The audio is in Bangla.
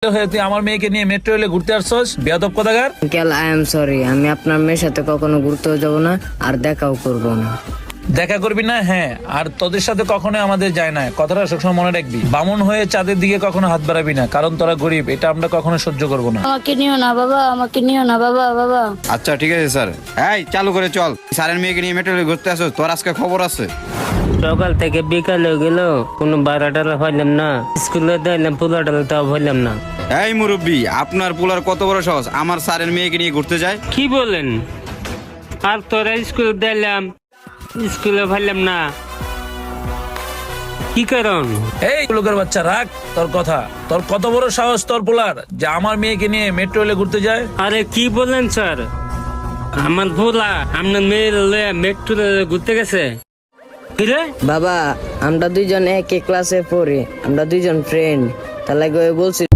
হয়ে তুই আমার মেয়েকে নিয়ে মেট্রো রেলে ঘুরতে আসছস বেয়াদব কোথাকার। আঙ্কেল আই এম সরি, আমি আপনার মেয়ের সাথে কখনো ঘুরতেও যাব না আর দেখাও করব না। দেখা করবি না? হ্যাঁ, আর তোদের সাথে কখনো আমাদের যায় না, কথাটা সবসময় মনে রাখবি। বামুন হয়ে চাঁদের দিকে কখনো হাত বাড়াবি না, কারণ তোরা গরিব, এটা আমরা কখনো সহ্য করবো না। আমাকে নিও না বাবা, আমাকে নিও না বাবা। বাবা আচ্ছা ঠিক আছে স্যার। এই চালু করে চল, স্যারের মেয়েকে নিয়ে মেট্রো রেলে ঘুরতে আসো, তোর আজকে খবর আছে। সকাল থেকে বিকাল হয়ে গেল, কোনো বারাটালা পাইলাম না, স্কুলে দিলাম পোলাটালা তাও পাইলাম না। এই মুরব্বী, আপনার পোলার কত বড় সাহস আমার স্যারের মেয়েকে নিয়ে ঘুরতে যায়? কি বলেন? আর তোরা স্কুলে দিলাম, স্কুলে পাইলাম না, কি কারণ? এই লোকের বাচ্চা, রাখ তোর কথা। তোর কত বড় সাহস তোর পোলার যে আমার মেয়েকে নিয়ে মেট্রো রেলে ঘুরতে যায়? আরে কি বলেন স্যার, আমার ভোলা আপনার মেয়ের মেট্রো ঘুরতে গেছে। কিরে বাবা আমরা দুইজন একই ক্লাসে পড়ি, আমরা দুইজন ফ্রেন্ড, তার লাগে ওই বলছিল